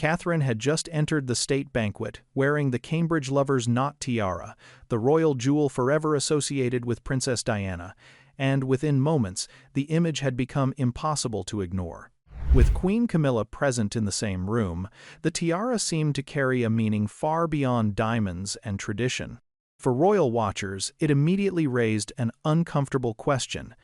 Catherine had just entered the State Banquet, wearing the Cambridge lover's knot tiara, the royal jewel forever associated with Princess Diana, and within moments, the image had become impossible to ignore. With Queen Camilla present in the same room, the tiara seemed to carry a meaning far beyond diamonds and tradition. For royal watchers, it immediately raised an uncomfortable question.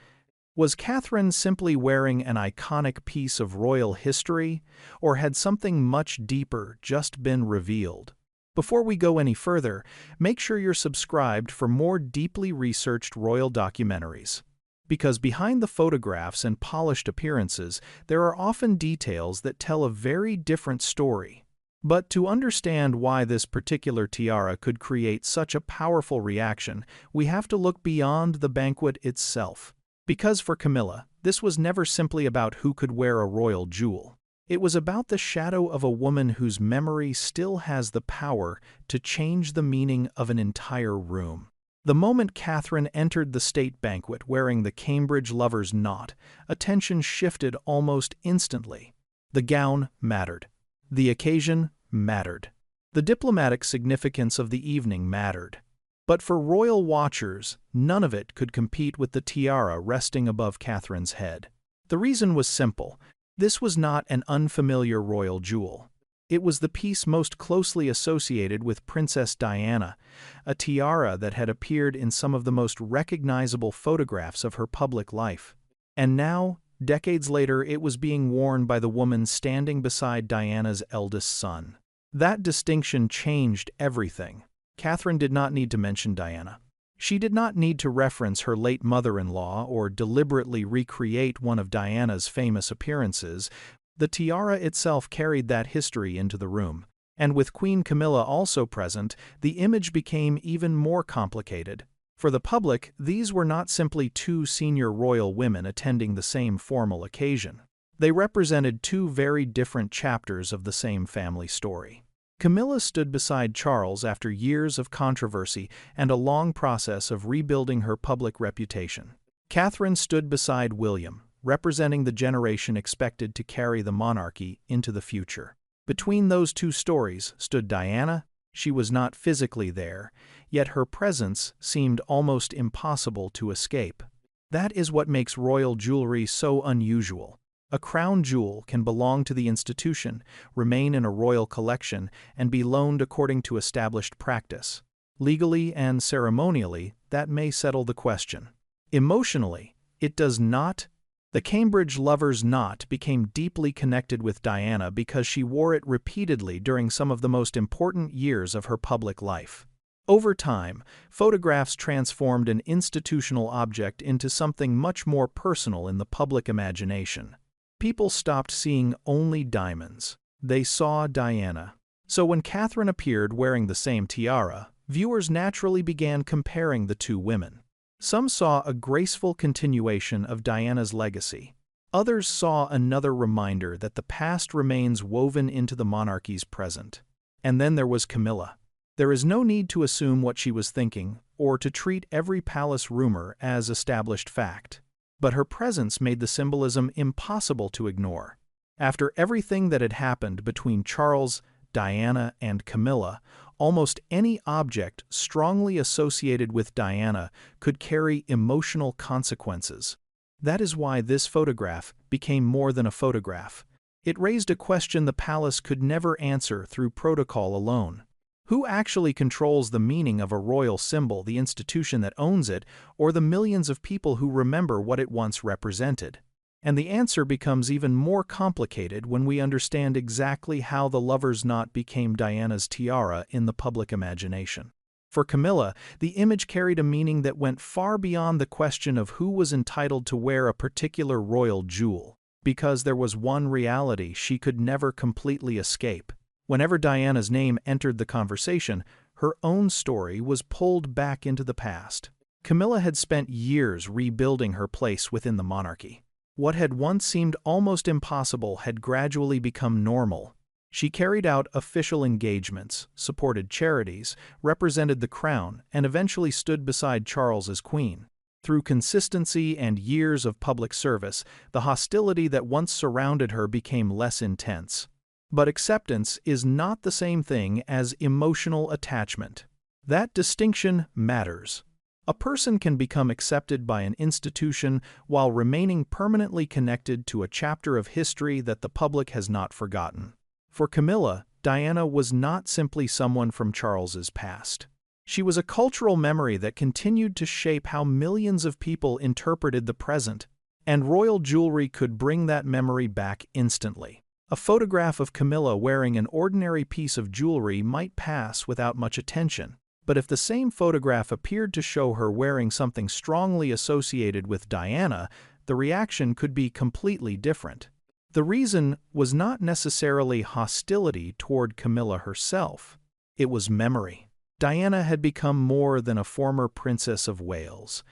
Was Catherine simply wearing an iconic piece of royal history, or had something much deeper just been revealed? Before we go any further, make sure you're subscribed for more deeply researched royal documentaries. Because behind the photographs and polished appearances, there are often details that tell a very different story. But to understand why this particular tiara could create such a powerful reaction, we have to look beyond the banquet itself. Because for Camilla, this was never simply about who could wear a royal jewel. It was about the shadow of a woman whose memory still has the power to change the meaning of an entire room. The moment Catherine entered the State Banquet wearing the Cambridge lover's knot, attention shifted almost instantly. The gown mattered. The occasion mattered. The diplomatic significance of the evening mattered. But for royal watchers, none of it could compete with the tiara resting above Catherine's head. The reason was simple. This was not an unfamiliar royal jewel. It was the piece most closely associated with Princess Diana, a tiara that had appeared in some of the most recognizable photographs of her public life. And now, decades later, it was being worn by the woman standing beside Diana's eldest son. That distinction changed everything. Catherine did not need to mention Diana. She did not need to reference her late mother-in-law or deliberately recreate one of Diana's famous appearances. The tiara itself carried that history into the room. And with Queen Camilla also present, the image became even more complicated. For the public, these were not simply two senior royal women attending the same formal occasion. They represented two very different chapters of the same family story. Camilla stood beside Charles after years of controversy and a long process of rebuilding her public reputation. Catherine stood beside William, representing the generation expected to carry the monarchy into the future. Between those two stories stood Diana. She was not physically there, yet her presence seemed almost impossible to escape. That is what makes royal jewelry so unusual. A crown jewel can belong to the institution, remain in a royal collection, and be loaned according to established practice. Legally and ceremonially, that may settle the question. Emotionally, it does not. The Cambridge lover's knot became deeply connected with Diana because she wore it repeatedly during some of the most important years of her public life. Over time, photographs transformed an institutional object into something much more personal in the public imagination. People stopped seeing only diamonds. They saw Diana. So when Catherine appeared wearing the same tiara, viewers naturally began comparing the two women. Some saw a graceful continuation of Diana's legacy. Others saw another reminder that the past remains woven into the monarchy's present. And then there was Camilla. There is no need to assume what she was thinking or to treat every palace rumor as established fact. But her presence made the symbolism impossible to ignore. After everything that had happened between Charles, Diana, and Camilla, almost any object strongly associated with Diana could carry emotional consequences. That is why this photograph became more than a photograph. It raised a question the palace could never answer through protocol alone. Who actually controls the meaning of a royal symbol, the institution that owns it, or the millions of people who remember what it once represented? And the answer becomes even more complicated when we understand exactly how the lover's knot became Diana's tiara in the public imagination. For Camilla, the image carried a meaning that went far beyond the question of who was entitled to wear a particular royal jewel, because there was one reality she could never completely escape. Whenever Diana's name entered the conversation, her own story was pulled back into the past. Camilla had spent years rebuilding her place within the monarchy. What had once seemed almost impossible had gradually become normal. She carried out official engagements, supported charities, represented the crown, and eventually stood beside Charles as queen. Through consistency and years of public service, the hostility that once surrounded her became less intense. But acceptance is not the same thing as emotional attachment. That distinction matters. A person can become accepted by an institution while remaining permanently connected to a chapter of history that the public has not forgotten. For Camilla, Diana was not simply someone from Charles's past. She was a cultural memory that continued to shape how millions of people interpreted the present, and royal jewelry could bring that memory back instantly. A photograph of Camilla wearing an ordinary piece of jewelry might pass without much attention, but if the same photograph appeared to show her wearing something strongly associated with Diana, the reaction could be completely different. The reason was not necessarily hostility toward Camilla herself. It was memory. Diana had become more than a former Princess of Wales.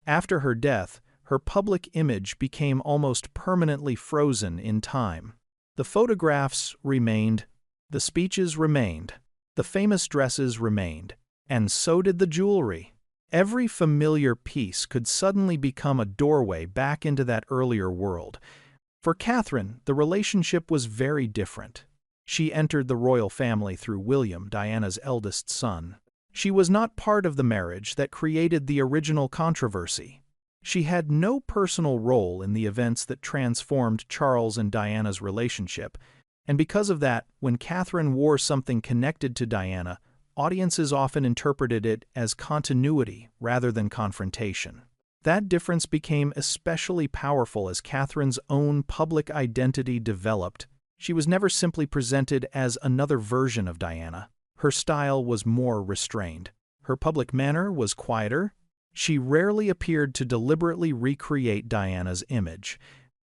After her death, her public image became almost permanently frozen in time. The photographs remained, the speeches remained, the famous dresses remained, and so did the jewelry. Every familiar piece could suddenly become a doorway back into that earlier world. For Catherine, the relationship was very different. She entered the royal family through William, Diana's eldest son. She was not part of the marriage that created the original controversy. She had no personal role in the events that transformed Charles and Diana's relationship, and because of that, when Catherine wore something connected to Diana, audiences often interpreted it as continuity rather than confrontation. That difference became especially powerful as Catherine's own public identity developed. She was never simply presented as another version of Diana. Her style was more restrained. Her public manner was quieter. She rarely appeared to deliberately recreate Diana's image,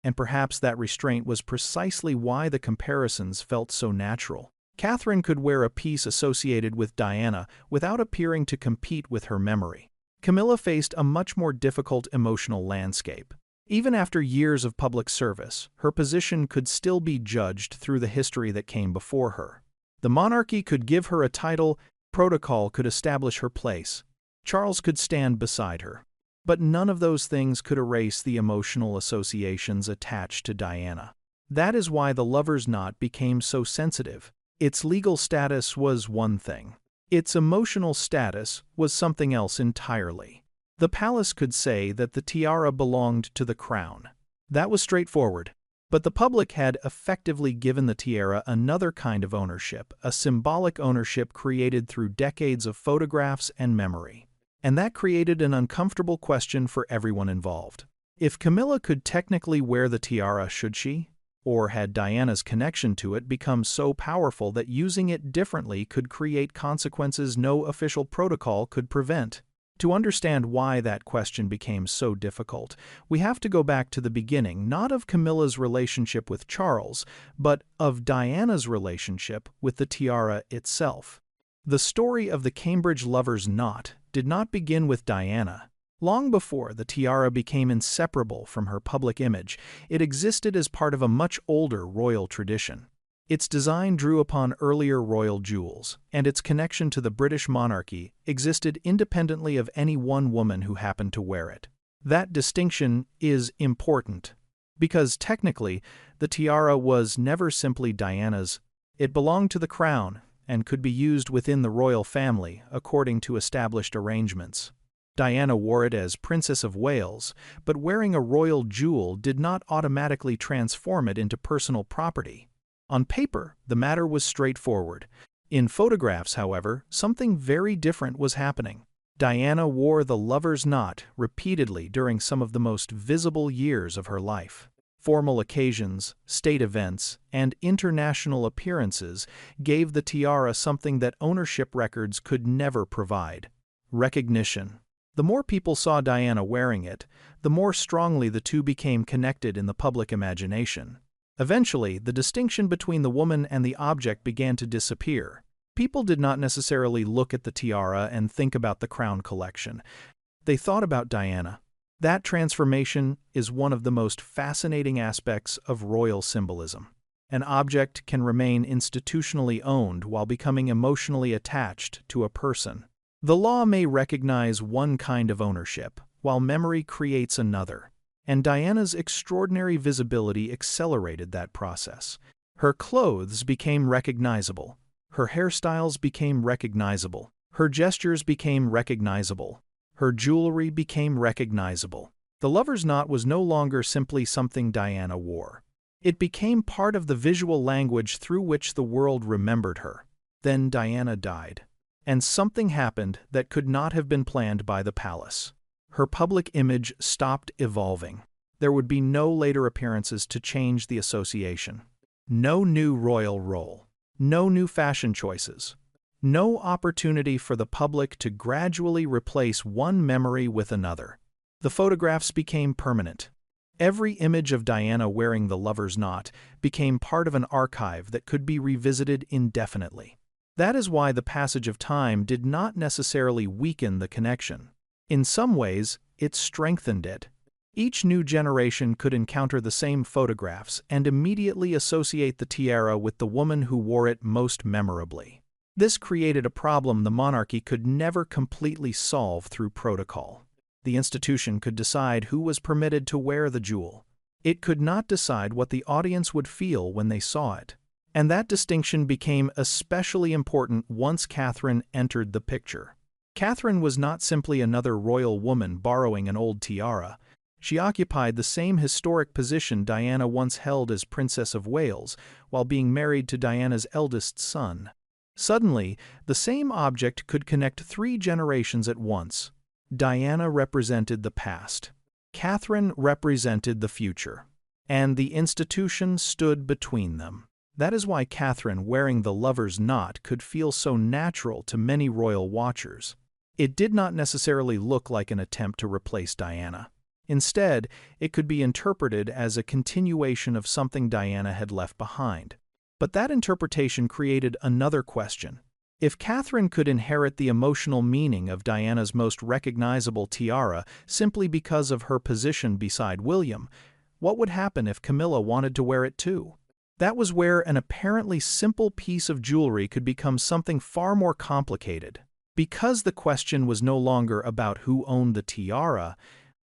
and perhaps that restraint was precisely why the comparisons felt so natural. Catherine could wear a piece associated with Diana without appearing to compete with her memory. Camilla faced a much more difficult emotional landscape. Even after years of public service, her position could still be judged through the history that came before her. The monarchy could give her a title, protocol could establish her place. Charles could stand beside her. But none of those things could erase the emotional associations attached to Diana. That is why the lover's knot became so sensitive. Its legal status was one thing. Its emotional status was something else entirely. The palace could say that the tiara belonged to the crown. That was straightforward. But the public had effectively given the tiara another kind of ownership, a symbolic ownership created through decades of photographs and memory. And that created an uncomfortable question for everyone involved. If Camilla could technically wear the tiara, should she? Or had Diana's connection to it become so powerful that using it differently could create consequences no official protocol could prevent? To understand why that question became so difficult, we have to go back to the beginning, not of Camilla's relationship with Charles, but of Diana's relationship with the tiara itself. The story of the Cambridge lover's knot did not begin with Diana. Long before the tiara became inseparable from her public image, it existed as part of a much older royal tradition. Its design drew upon earlier royal jewels, and its connection to the British monarchy existed independently of any one woman who happened to wear it. That distinction is important, because technically, the tiara was never simply Diana's. It belonged to the crown and could be used within the royal family according to established arrangements. Diana wore it as Princess of Wales, but wearing a royal jewel did not automatically transform it into personal property. On paper, the matter was straightforward. In photographs, however, something very different was happening. Diana wore the lover's knot repeatedly during some of the most visible years of her life. Formal occasions, state events, and international appearances gave the tiara something that ownership records could never provide: recognition. The more people saw Diana wearing it, the more strongly the two became connected in the public imagination. Eventually, the distinction between the woman and the object began to disappear. People did not necessarily look at the tiara and think about the crown collection. They thought about Diana. That transformation is one of the most fascinating aspects of royal symbolism. An object can remain institutionally owned while becoming emotionally attached to a person. The law may recognize one kind of ownership, while memory creates another. And Diana's extraordinary visibility accelerated that process. Her clothes became recognizable. Her hairstyles became recognizable. Her gestures became recognizable. Her jewelry became recognizable. The lover's knot was no longer simply something Diana wore. It became part of the visual language through which the world remembered her. Then Diana died. And something happened that could not have been planned by the palace. Her public image stopped evolving. There would be no later appearances to change the association. No new royal role. No new fashion choices. No opportunity for the public to gradually replace one memory with another. The photographs became permanent. Every image of Diana wearing the lover's knot became part of an archive that could be revisited indefinitely. That is why the passage of time did not necessarily weaken the connection. In some ways, it strengthened it. Each new generation could encounter the same photographs and immediately associate the tiara with the woman who wore it most memorably. This created a problem the monarchy could never completely solve through protocol. The institution could decide who was permitted to wear the jewel. It could not decide what the audience would feel when they saw it. And that distinction became especially important once Catherine entered the picture. Catherine was not simply another royal woman borrowing an old tiara. She occupied the same historic position Diana once held as Princess of Wales while being married to Diana's eldest son. Suddenly, the same object could connect 3 generations at once. Diana represented the past. Catherine represented the future. And the institution stood between them. That is why Catherine wearing the lover's knot could feel so natural to many royal watchers. It did not necessarily look like an attempt to replace Diana. Instead, it could be interpreted as a continuation of something Diana had left behind. But that interpretation created another question. If Catherine could inherit the emotional meaning of Diana's most recognizable tiara simply because of her position beside William, what would happen if Camilla wanted to wear it too? That was where an apparently simple piece of jewelry could become something far more complicated. Because the question was no longer about who owned the tiara,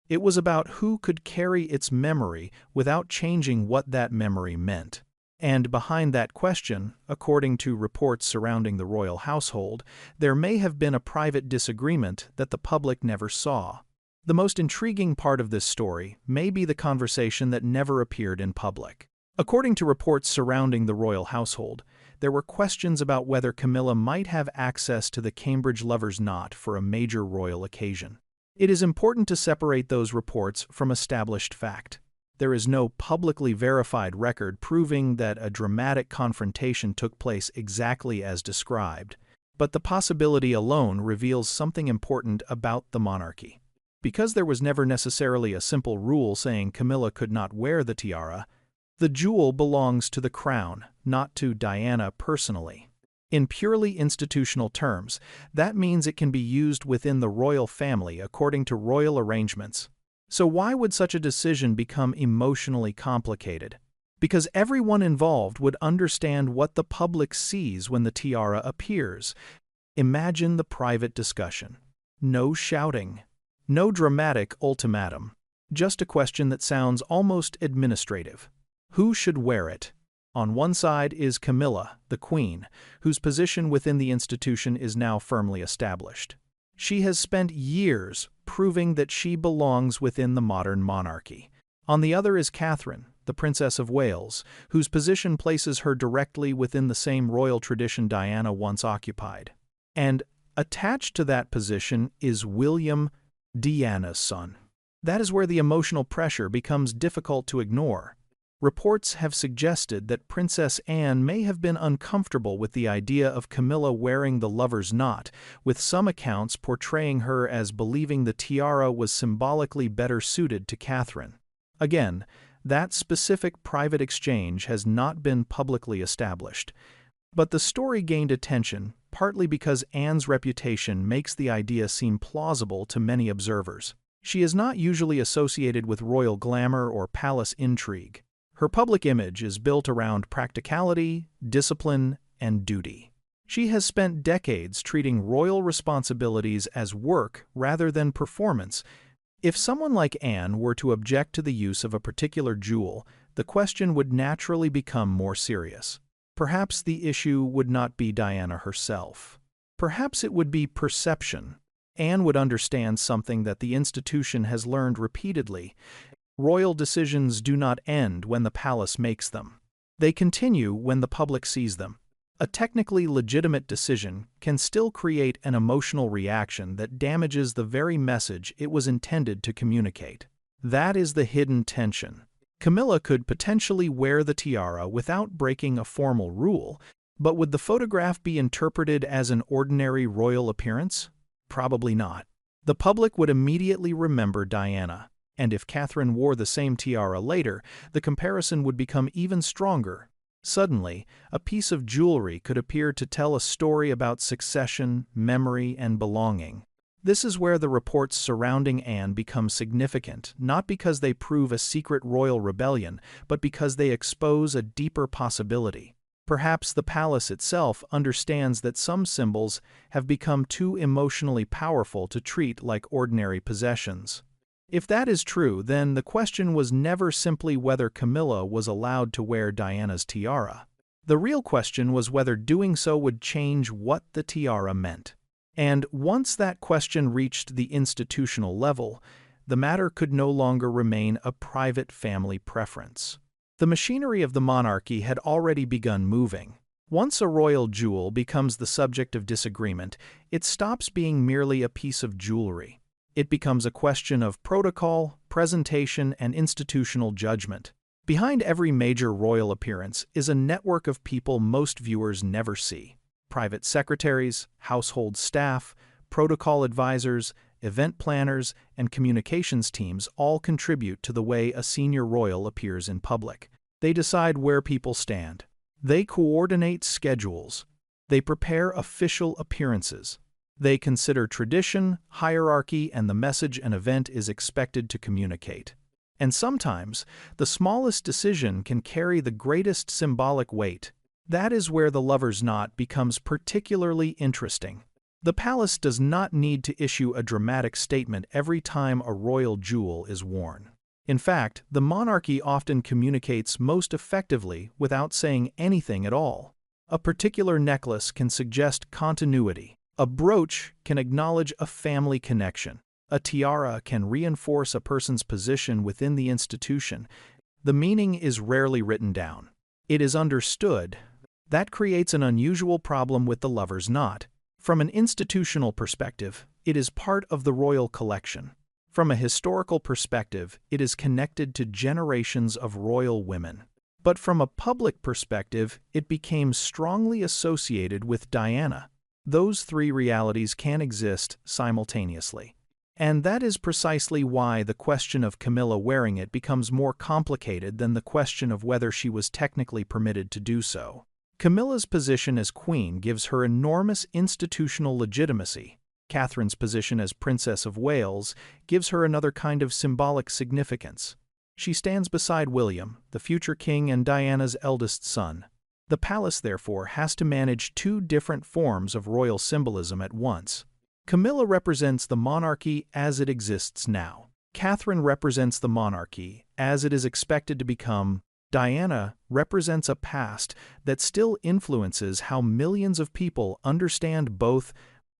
it was about who could carry its memory without changing what that memory meant. And behind that question, according to reports surrounding the royal household, there may have been a private disagreement that the public never saw. The most intriguing part of this story may be the conversation that never appeared in public. According to reports surrounding the royal household, there were questions about whether Camilla might have access to the Cambridge lover's knot for a major royal occasion. It is important to separate those reports from established fact. There is no publicly verified record proving that a dramatic confrontation took place exactly as described, but the possibility alone reveals something important about the monarchy. Because there was never necessarily a simple rule saying Camilla could not wear the tiara, the jewel belongs to the crown, not to Diana personally. In purely institutional terms, that means it can be used within the royal family according to royal arrangements. So why would such a decision become emotionally complicated? Because everyone involved would understand what the public sees when the tiara appears. Imagine the private discussion. No shouting. No dramatic ultimatum. Just a question that sounds almost administrative. Who should wear it? On one side is Camilla, the queen, whose position within the institution is now firmly established. She has spent years proving that she belongs within the modern monarchy. On the other is Catherine, the Princess of Wales, whose position places her directly within the same royal tradition Diana once occupied. And attached to that position is William, Diana's son. That is where the emotional pressure becomes difficult to ignore. Reports have suggested that Princess Anne may have been uncomfortable with the idea of Camilla wearing the lover's knot, with some accounts portraying her as believing the tiara was symbolically better suited to Catherine. Again, that specific private exchange has not been publicly established. But the story gained attention, partly because Anne's reputation makes the idea seem plausible to many observers. She is not usually associated with royal glamour or palace intrigue. Her public image is built around practicality, discipline, and duty. She has spent decades treating royal responsibilities as work rather than performance. If someone like Anne were to object to the use of a particular jewel, the question would naturally become more serious. Perhaps the issue would not be Diana herself. Perhaps it would be perception. Anne would understand something that the institution has learned repeatedly. Royal decisions do not end when the palace makes them. They continue when the public sees them. A technically legitimate decision can still create an emotional reaction that damages the very message it was intended to communicate. That is the hidden tension. Camilla could potentially wear the tiara without breaking a formal rule, but would the photograph be interpreted as an ordinary royal appearance? Probably not. The public would immediately remember Diana, and if Catherine wore the same tiara later, the comparison would become even stronger. Suddenly, a piece of jewelry could appear to tell a story about succession, memory, and belonging. This is where the reports surrounding Anne become significant, not because they prove a secret royal rebellion, but because they expose a deeper possibility. Perhaps the palace itself understands that some symbols have become too emotionally powerful to treat like ordinary possessions. If that is true, then the question was never simply whether Camilla was allowed to wear Diana's tiara. The real question was whether doing so would change what the tiara meant. And once that question reached the institutional level, the matter could no longer remain a private family preference. The machinery of the monarchy had already begun moving. Once a royal jewel becomes the subject of disagreement, it stops being merely a piece of jewelry. It becomes a question of protocol, presentation, and institutional judgment. Behind every major royal appearance is a network of people most viewers never see. Private secretaries, household staff, protocol advisors, event planners, and communications teams all contribute to the way a senior royal appears in public. They decide where people stand. They coordinate schedules. They prepare official appearances. They consider tradition, hierarchy, and the message an event is expected to communicate. And sometimes, the smallest decision can carry the greatest symbolic weight. That is where the lover's knot becomes particularly interesting. The palace does not need to issue a dramatic statement every time a royal jewel is worn. In fact, the monarchy often communicates most effectively without saying anything at all. A particular necklace can suggest continuity. A brooch can acknowledge a family connection. A tiara can reinforce a person's position within the institution. The meaning is rarely written down. It is understood. That creates an unusual problem with the lover's knot. From an institutional perspective, it is part of the royal collection. From a historical perspective, it is connected to generations of royal women. But from a public perspective, it became strongly associated with Diana. Those three realities can exist simultaneously. And that is precisely why the question of Camilla wearing it becomes more complicated than the question of whether she was technically permitted to do so. Camilla's position as queen gives her enormous institutional legitimacy. Catherine's position as Princess of Wales gives her another kind of symbolic significance. She stands beside William, the future king and Diana's eldest son. The palace, therefore, has to manage two different forms of royal symbolism at once. Camilla represents the monarchy as it exists now. Catherine represents the monarchy as it is expected to become. Diana represents a past that still influences how millions of people understand both.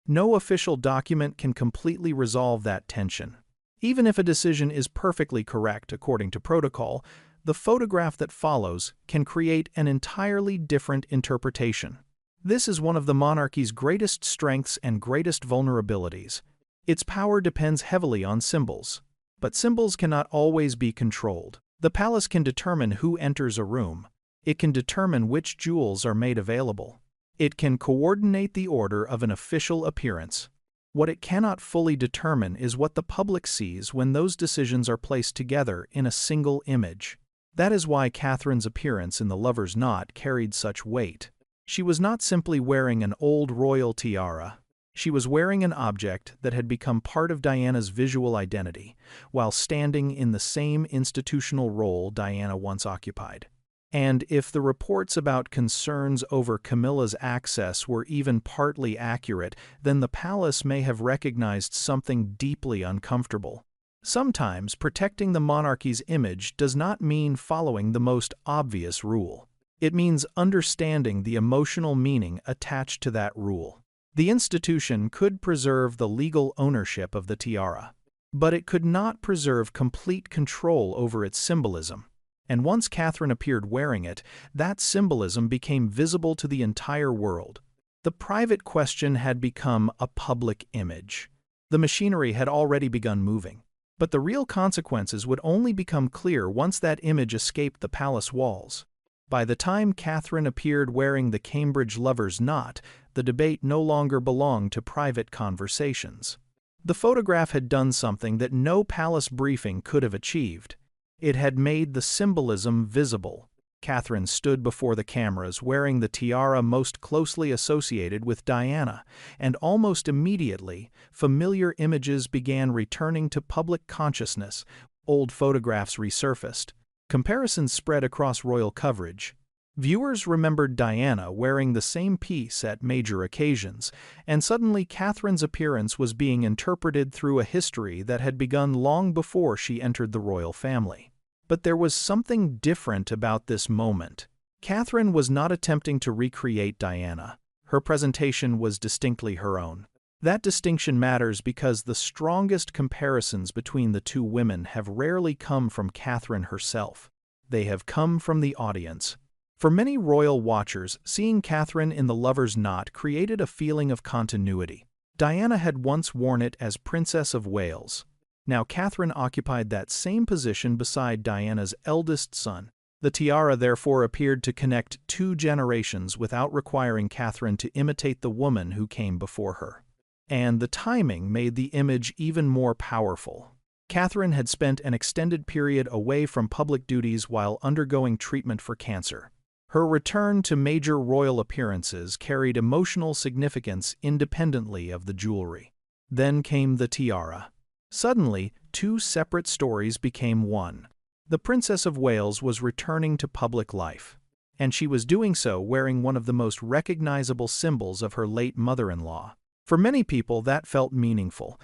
No official document can completely resolve that tension. Even if a decision is perfectly correct according to protocol, the photograph that follows can create an entirely different interpretation. This is one of the monarchy's greatest strengths and greatest vulnerabilities. Its power depends heavily on symbols. But symbols cannot always be controlled. The palace can determine who enters a room. It can determine which jewels are made available. It can coordinate the order of an official appearance. What it cannot fully determine is what the public sees when those decisions are placed together in a single image. That is why Catherine's appearance in the lover's knot carried such weight. She was not simply wearing an old royal tiara. She was wearing an object that had become part of Diana's visual identity, while standing in the same institutional role Diana once occupied. And if the reports about concerns over Camilla's access were even partly accurate, then the palace may have recognized something deeply uncomfortable. Sometimes protecting the monarchy's image does not mean following the most obvious rule. It means understanding the emotional meaning attached to that rule. The institution could preserve the legal ownership of the tiara, but it could not preserve complete control over its symbolism. And once Catherine appeared wearing it, that symbolism became visible to the entire world. The private question had become a public image. The machinery had already begun moving. But the real consequences would only become clear once that image escaped the palace walls. By the time Catherine appeared wearing the Cambridge lover's knot, the debate no longer belonged to private conversations. The photograph had done something that no palace briefing could have achieved. It had made the symbolism visible. Catherine stood before the cameras wearing the tiara most closely associated with Diana, and almost immediately, familiar images began returning to public consciousness. Old photographs resurfaced. Comparisons spread across royal coverage. Viewers remembered Diana wearing the same piece at major occasions, and suddenly Catherine's appearance was being interpreted through a history that had begun long before she entered the royal family. But there was something different about this moment. Catherine was not attempting to recreate Diana. Her presentation was distinctly her own. That distinction matters because the strongest comparisons between the two women have rarely come from Catherine herself. They have come from the audience. For many royal watchers, seeing Catherine in the lover's knot created a feeling of continuity. Diana had once worn it as Princess of Wales. Now Catherine occupied that same position beside Diana's eldest son. The tiara therefore appeared to connect two generations without requiring Catherine to imitate the woman who came before her. And the timing made the image even more powerful. Catherine had spent an extended period away from public duties while undergoing treatment for cancer. Her return to major royal appearances carried emotional significance independently of the jewelry. Then came the tiara. Suddenly, two separate stories became one. The Princess of Wales was returning to public life, and she was doing so wearing one of the most recognizable symbols of her late mother-in-law. For many people, that felt meaningful,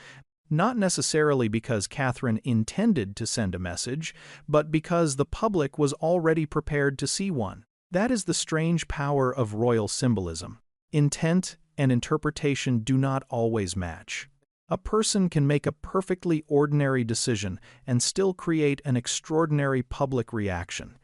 not necessarily because Catherine intended to send a message, but because the public was already prepared to see one. That is the strange power of royal symbolism. Intent and interpretation do not always match. A person can make a perfectly ordinary decision and still create an extraordinary public reaction.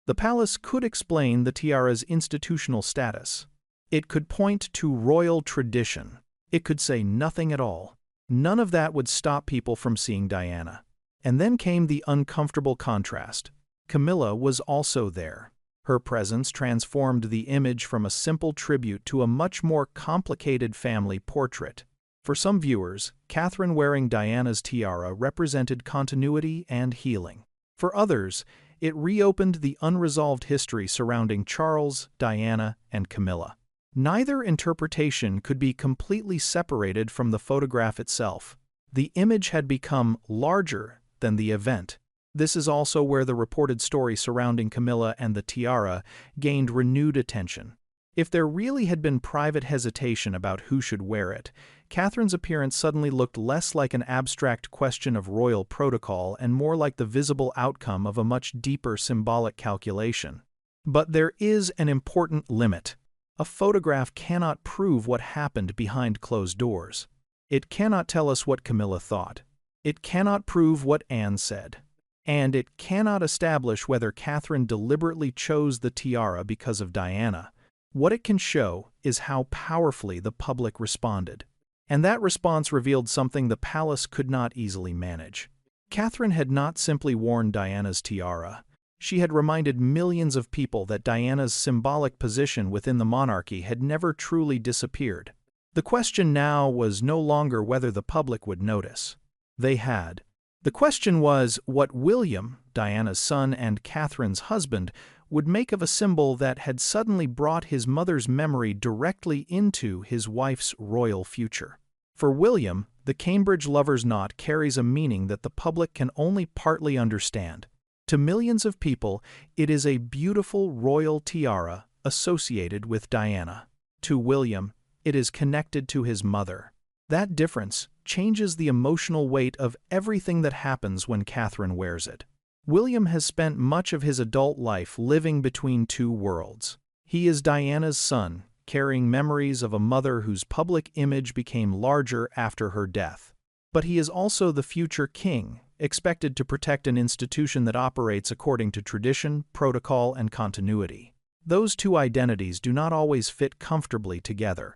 The palace could explain the tiara's institutional status. It could point to royal tradition. It could say nothing at all. None of that would stop people from seeing Diana. And then came the uncomfortable contrast. Camilla was also there. Her presence transformed the image from a simple tribute to a much more complicated family portrait. For some viewers, Catherine wearing Diana's tiara represented continuity and healing. For others, it reopened the unresolved history surrounding Charles, Diana, and Camilla. Neither interpretation could be completely separated from the photograph itself. The image had become larger than the event. This is also where the reported story surrounding Camilla and the tiara gained renewed attention. If there really had been private hesitation about who should wear it, Catherine's appearance suddenly looked less like an abstract question of royal protocol and more like the visible outcome of a much deeper symbolic calculation. But there is an important limit. A photograph cannot prove what happened behind closed doors. It cannot tell us what Camilla thought. It cannot prove what Anne said. And it cannot establish whether Catherine deliberately chose the tiara because of Diana. What it can show is how powerfully the public responded. And that response revealed something the palace could not easily manage. Catherine had not simply worn Diana's tiara. She had reminded millions of people that Diana's symbolic position within the monarchy had never truly disappeared. The question now was no longer whether the public would notice. They had. The question was what William, Diana's son and Catherine's husband, would make of a symbol that had suddenly brought his mother's memory directly into his wife's royal future. For William, the Cambridge lover's knot carries a meaning that the public can only partly understand. To millions of people, it is a beautiful royal tiara associated with Diana. To William, it is connected to his mother. That difference changes the emotional weight of everything that happens when Catherine wears it. William has spent much of his adult life living between two worlds. He is Diana's son, carrying memories of a mother whose public image became larger after her death. But he is also the future king, expected to protect an institution that operates according to tradition, protocol, and continuity. Those two identities do not always fit comfortably together.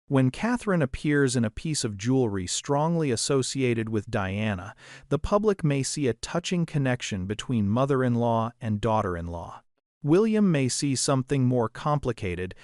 When Catherine appears in a piece of jewelry strongly associated with Diana, the public may see a touching connection between mother-in-law and daughter-in-law. William may see something more complicated.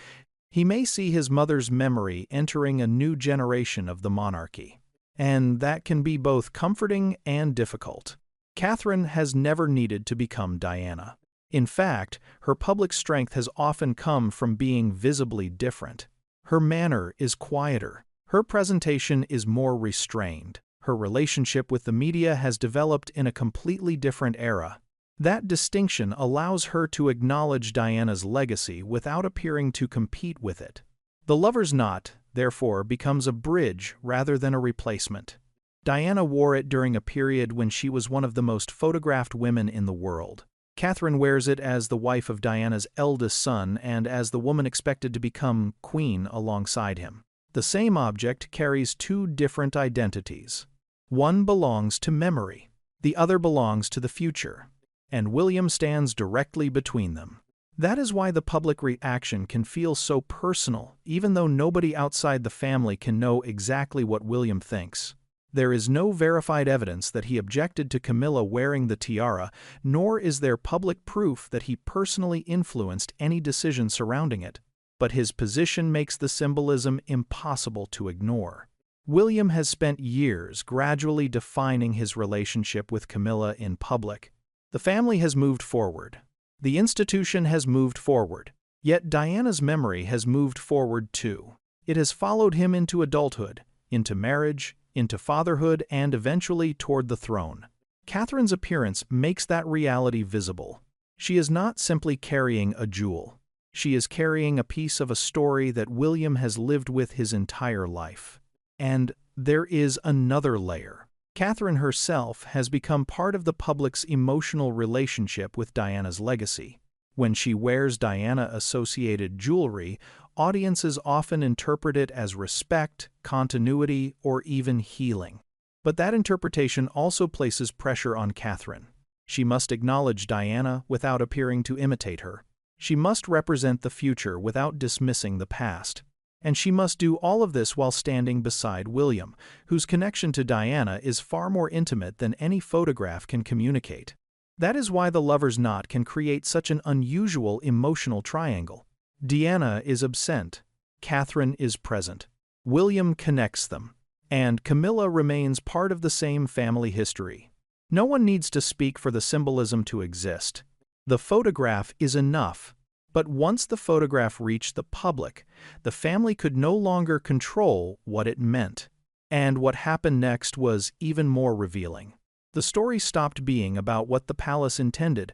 He may see his mother's memory entering a new generation of the monarchy. And that can be both comforting and difficult. Catherine has never needed to become Diana. In fact, her public strength has often come from being visibly different. Her manner is quieter. Her presentation is more restrained. Her relationship with the media has developed in a completely different era. That distinction allows her to acknowledge Diana's legacy without appearing to compete with it. The lover's knot, therefore, becomes a bridge rather than a replacement. Diana wore it during a period when she was one of the most photographed women in the world. Catherine wears it as the wife of Diana's eldest son and as the woman expected to become queen alongside him. The same object carries two different identities. One belongs to memory, the other belongs to the future, and William stands directly between them. That is why the public reaction can feel so personal, even though nobody outside the family can know exactly what William thinks. There is no verified evidence that he objected to Camilla wearing the tiara, nor is there public proof that he personally influenced any decision surrounding it. But his position makes the symbolism impossible to ignore. William has spent years gradually defining his relationship with Camilla in public. The family has moved forward. The institution has moved forward. Yet Diana's memory has moved forward too. It has followed him into adulthood, into marriage, into fatherhood, and eventually toward the throne. Catherine's appearance makes that reality visible. She is not simply carrying a jewel. She is carrying a piece of a story that William has lived with his entire life. And there is another layer. Catherine herself has become part of the public's emotional relationship with Diana's legacy. When she wears Diana-associated jewelry, audiences often interpret it as respect, continuity, or even healing. But that interpretation also places pressure on Catherine. She must acknowledge Diana without appearing to imitate her. She must represent the future without dismissing the past. And she must do all of this while standing beside William, whose connection to Diana is far more intimate than any photograph can communicate. That is why the lover's knot can create such an unusual emotional triangle. Diana is absent, Catherine is present. William connects them, and Camilla remains part of the same family history. No one needs to speak for the symbolism to exist. The photograph is enough. But once the photograph reached the public, the family could no longer control what it meant. And what happened next was even more revealing. The story stopped being about what the palace intended.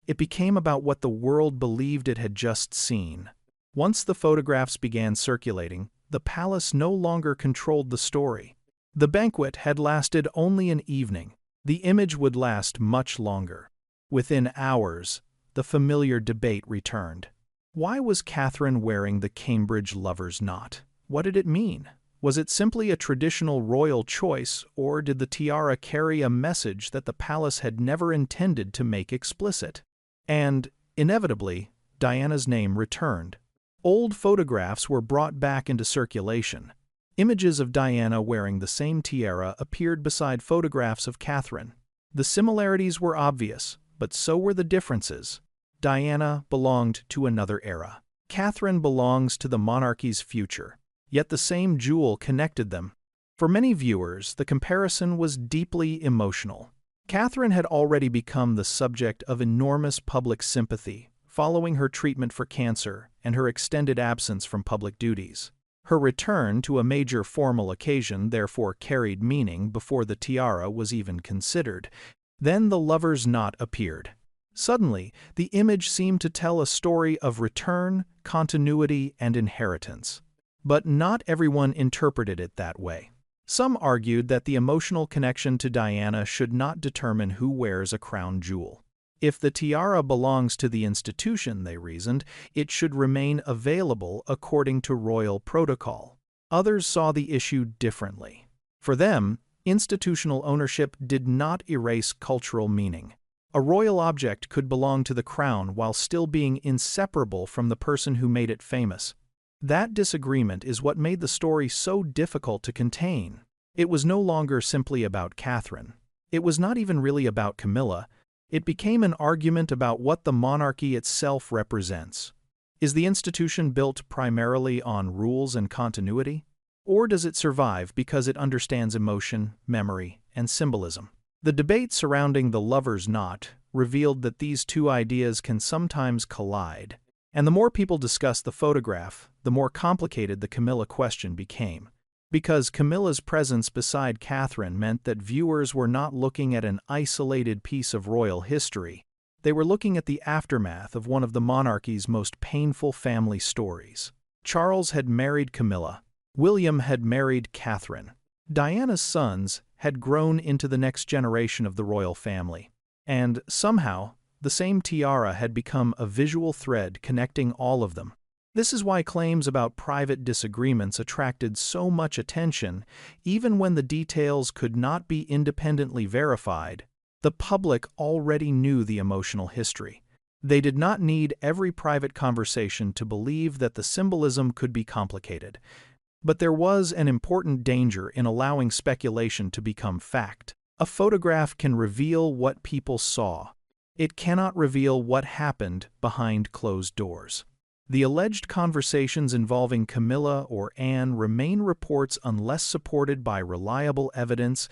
It became about what the world believed it had just seen. Once the photographs began circulating, the palace no longer controlled the story. The banquet had lasted only an evening. The image would last much longer. Within hours, the familiar debate returned. Why was Catherine wearing the Cambridge lover's knot? What did it mean? Was it simply a traditional royal choice, or did the tiara carry a message that the palace had never intended to make explicit? And, inevitably, Diana's name returned. Old photographs were brought back into circulation. Images of Diana wearing the same tiara appeared beside photographs of Catherine. The similarities were obvious, but so were the differences. Diana belonged to another era. Catherine belongs to the monarchy's future. Yet the same jewel connected them. For many viewers, the comparison was deeply emotional. Catherine had already become the subject of enormous public sympathy, following her treatment for cancer and her extended absence from public duties. Her return to a major formal occasion therefore carried meaning before the tiara was even considered. Then the lover's knot appeared. Suddenly, the image seemed to tell a story of return, continuity, and inheritance. But not everyone interpreted it that way. Some argued that the emotional connection to Diana should not determine who wears a crown jewel. If the tiara belongs to the institution, they reasoned, it should remain available according to royal protocol. Others saw the issue differently. For them, institutional ownership did not erase cultural meaning. A royal object could belong to the crown while still being inseparable from the person who made it famous. That disagreement is what made the story so difficult to contain. It was no longer simply about Catherine. It was not even really about Camilla. It became an argument about what the monarchy itself represents. Is the institution built primarily on rules and continuity? Or does it survive because it understands emotion, memory, and symbolism? The debate surrounding the lover's knot revealed that these two ideas can sometimes collide. And the more people discussed the photograph, the more complicated the Camilla question became. Because Camilla's presence beside Catherine meant that viewers were not looking at an isolated piece of royal history. They were looking at the aftermath of one of the monarchy's most painful family stories. Charles had married Camilla. William had married Catherine. Diana's sons had grown into the next generation of the royal family. And somehow, the same tiara had become a visual thread connecting all of them. This is why claims about private disagreements attracted so much attention, even when the details could not be independently verified. The public already knew the emotional history. They did not need every private conversation to believe that the symbolism could be complicated. But there was an important danger in allowing speculation to become fact. A photograph can reveal what people saw. It cannot reveal what happened behind closed doors. The alleged conversations involving Camilla or Anne remain reports unless supported by reliable evidence.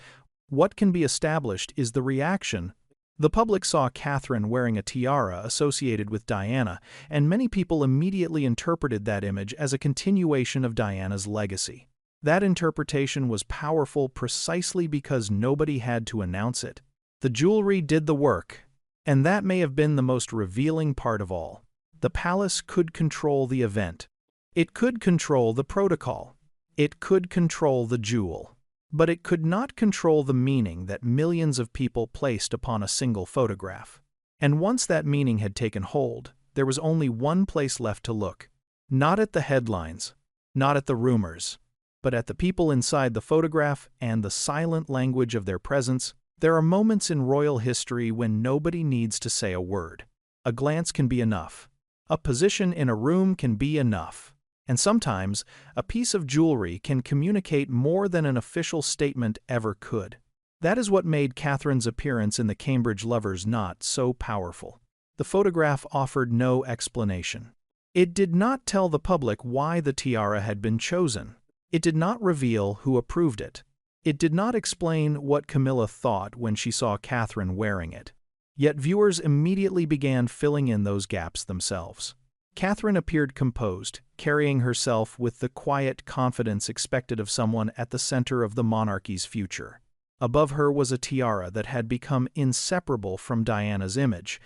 What can be established is the reaction. The public saw Catherine wearing a tiara associated with Diana, and many people immediately interpreted that image as a continuation of Diana's legacy. That interpretation was powerful precisely because nobody had to announce it. The jewelry did the work, and that may have been the most revealing part of all. The palace could control the event. It could control the protocol. It could control the jewel. But it could not control the meaning that millions of people placed upon a single photograph. And once that meaning had taken hold, there was only one place left to look. Not at the headlines, not at the rumors, but at the people inside the photograph and the silent language of their presence. There are moments in royal history when nobody needs to say a word. A glance can be enough. A position in a room can be enough. And sometimes, a piece of jewelry can communicate more than an official statement ever could. That is what made Catherine's appearance in the Cambridge Lover's Knot so powerful. The photograph offered no explanation. It did not tell the public why the tiara had been chosen. It did not reveal who approved it. It did not explain what Camilla thought when she saw Catherine wearing it. Yet viewers immediately began filling in those gaps themselves. Catherine appeared composed, carrying herself with the quiet confidence expected of someone at the center of the monarchy's future. Above her was a tiara that had become inseparable from Diana's image,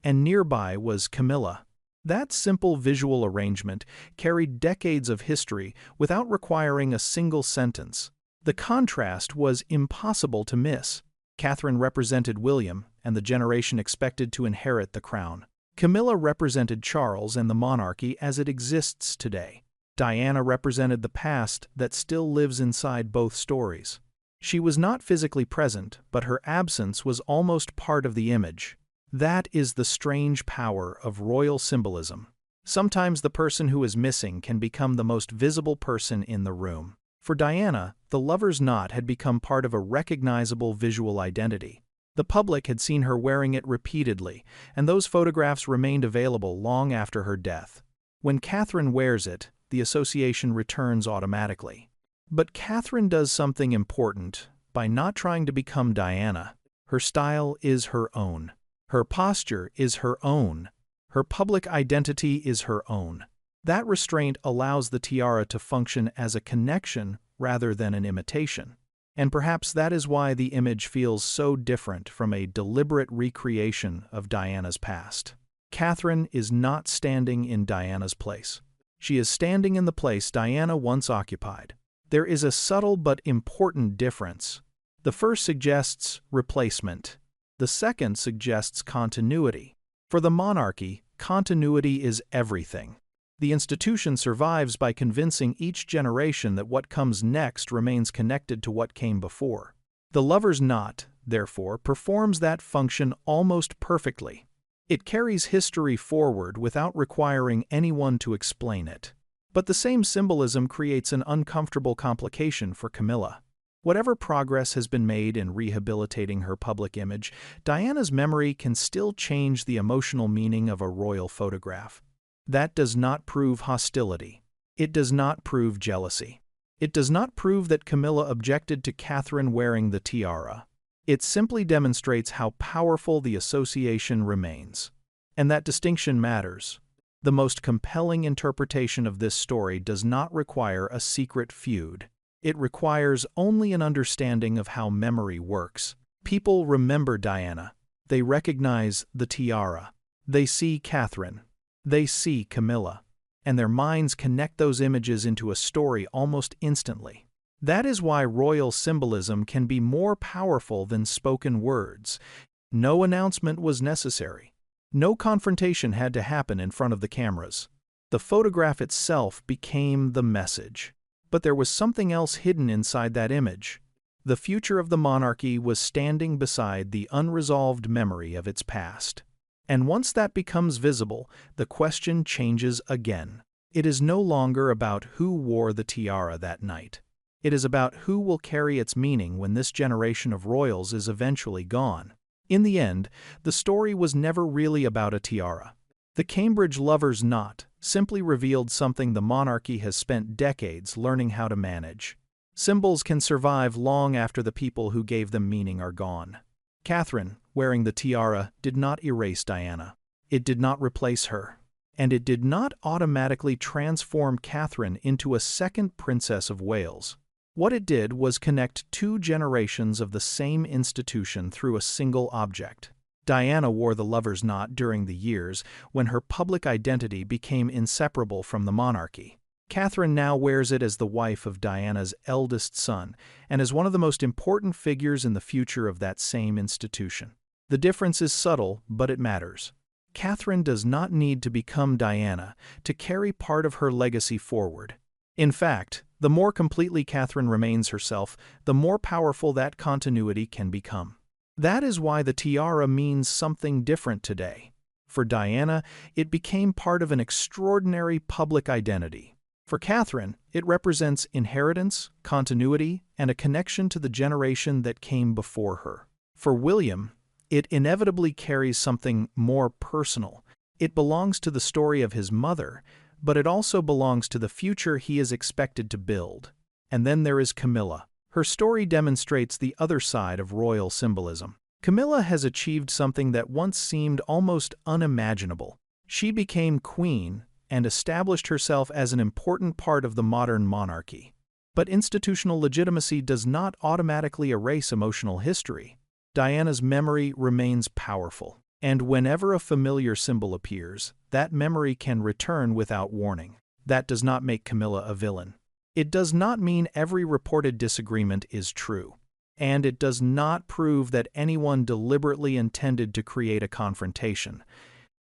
and nearby was Camilla. That simple visual arrangement carried decades of history without requiring a single sentence. The contrast was impossible to miss. Catherine represented William and the generation expected to inherit the crown. Camilla represented Charles and the monarchy as it exists today. Diana represented the past that still lives inside both stories. She was not physically present, but her absence was almost part of the image. That is the strange power of royal symbolism. Sometimes the person who is missing can become the most visible person in the room. For Diana, the lover's knot had become part of a recognizable visual identity. The public had seen her wearing it repeatedly, and those photographs remained available long after her death. When Catherine wears it, the association returns automatically. But Catherine does something important by not trying to become Diana. Her style is her own. Her posture is her own. Her public identity is her own. That restraint allows the tiara to function as a connection rather than an imitation. And perhaps that is why the image feels so different from a deliberate recreation of Diana's past. Catherine is not standing in Diana's place. She is standing in the place Diana once occupied. There is a subtle but important difference. The first suggests replacement. The second suggests continuity. For the monarchy, continuity is everything. The institution survives by convincing each generation that what comes next remains connected to what came before. The lover's knot, therefore, performs that function almost perfectly. It carries history forward without requiring anyone to explain it. But the same symbolism creates an uncomfortable complication for Camilla. Whatever progress has been made in rehabilitating her public image, Diana's memory can still change the emotional meaning of a royal photograph. That does not prove hostility. It does not prove jealousy. It does not prove that Camilla objected to Catherine wearing the tiara. It simply demonstrates how powerful the association remains. And that distinction matters. The most compelling interpretation of this story does not require a secret feud. It requires only an understanding of how memory works. People remember Diana. They recognize the tiara. They see Catherine. They see Camilla. And their minds connect those images into a story almost instantly. That is why royal symbolism can be more powerful than spoken words. No announcement was necessary. No confrontation had to happen in front of the cameras. The photograph itself became the message. But there was something else hidden inside that image. The future of the monarchy was standing beside the unresolved memory of its past. And once that becomes visible, the question changes again. It is no longer about who wore the tiara that night. It is about who will carry its meaning when this generation of royals is eventually gone. In the end, the story was never really about a tiara. The Cambridge lover's knot simply revealed something the monarchy has spent decades learning how to manage. Symbols can survive long after the people who gave them meaning are gone. Catherine, wearing the tiara, did not erase Diana. It did not replace her. And it did not automatically transform Catherine into a second Princess of Wales. What it did was connect two generations of the same institution through a single object. Diana wore the lover's knot during the years when her public identity became inseparable from the monarchy. Catherine now wears it as the wife of Diana's eldest son and as one of the most important figures in the future of that same institution. The difference is subtle, but it matters. Catherine does not need to become Diana to carry part of her legacy forward. In fact, the more completely Catherine remains herself, the more powerful that continuity can become. That is why the tiara means something different today. For Diana, it became part of an extraordinary public identity. For Catherine, it represents inheritance, continuity, and a connection to the generation that came before her. For William, it inevitably carries something more personal. It belongs to the story of his mother, but it also belongs to the future he is expected to build. And then there is Camilla. Her story demonstrates the other side of royal symbolism. Camilla has achieved something that once seemed almost unimaginable. She became queen and established herself as an important part of the modern monarchy. But institutional legitimacy does not automatically erase emotional history. Diana's memory remains powerful. And whenever a familiar symbol appears, that memory can return without warning. That does not make Camilla a villain. It does not mean every reported disagreement is true. And it does not prove that anyone deliberately intended to create a confrontation.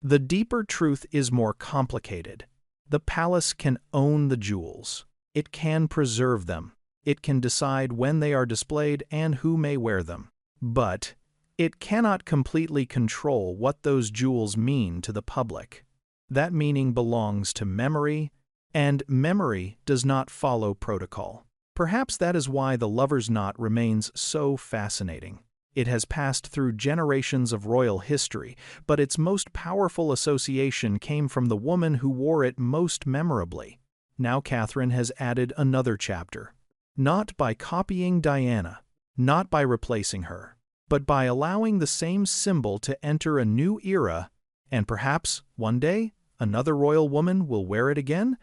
The deeper truth is more complicated. The palace can own the jewels. It can preserve them. It can decide when they are displayed and who may wear them. But it cannot completely control what those jewels mean to the public. That meaning belongs to memory, and memory does not follow protocol. Perhaps that is why the lover's knot remains so fascinating. It has passed through generations of royal history, but its most powerful association came from the woman who wore it most memorably. Now Catherine has added another chapter. Not by copying Diana, not by replacing her, but by allowing the same symbol to enter a new era, and perhaps, one day, another royal woman will wear it again.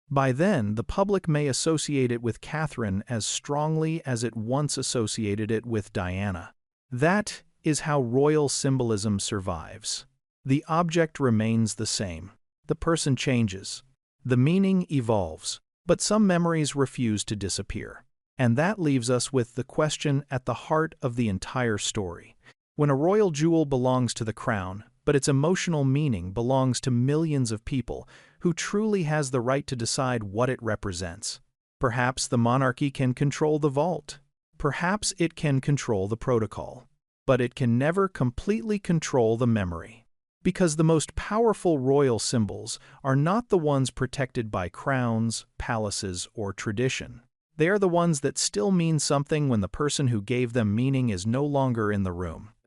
By then, the public may associate it with Catherine as strongly as it once associated it with Diana. That is how royal symbolism survives. The object remains the same. The person changes, The meaning evolves, but some memories refuse to disappear. And that leaves us with the question at the heart of the entire story. When a royal jewel belongs to the crown, but its emotional meaning belongs to millions of people, who truly has the right to decide what it represents? Perhaps the monarchy can control the vault. Perhaps it can control the protocol. But it can never completely control the memory. Because the most powerful royal symbols are not the ones protected by crowns, palaces, or tradition. They are the ones that still mean something when the person who gave them meaning is no longer in the room.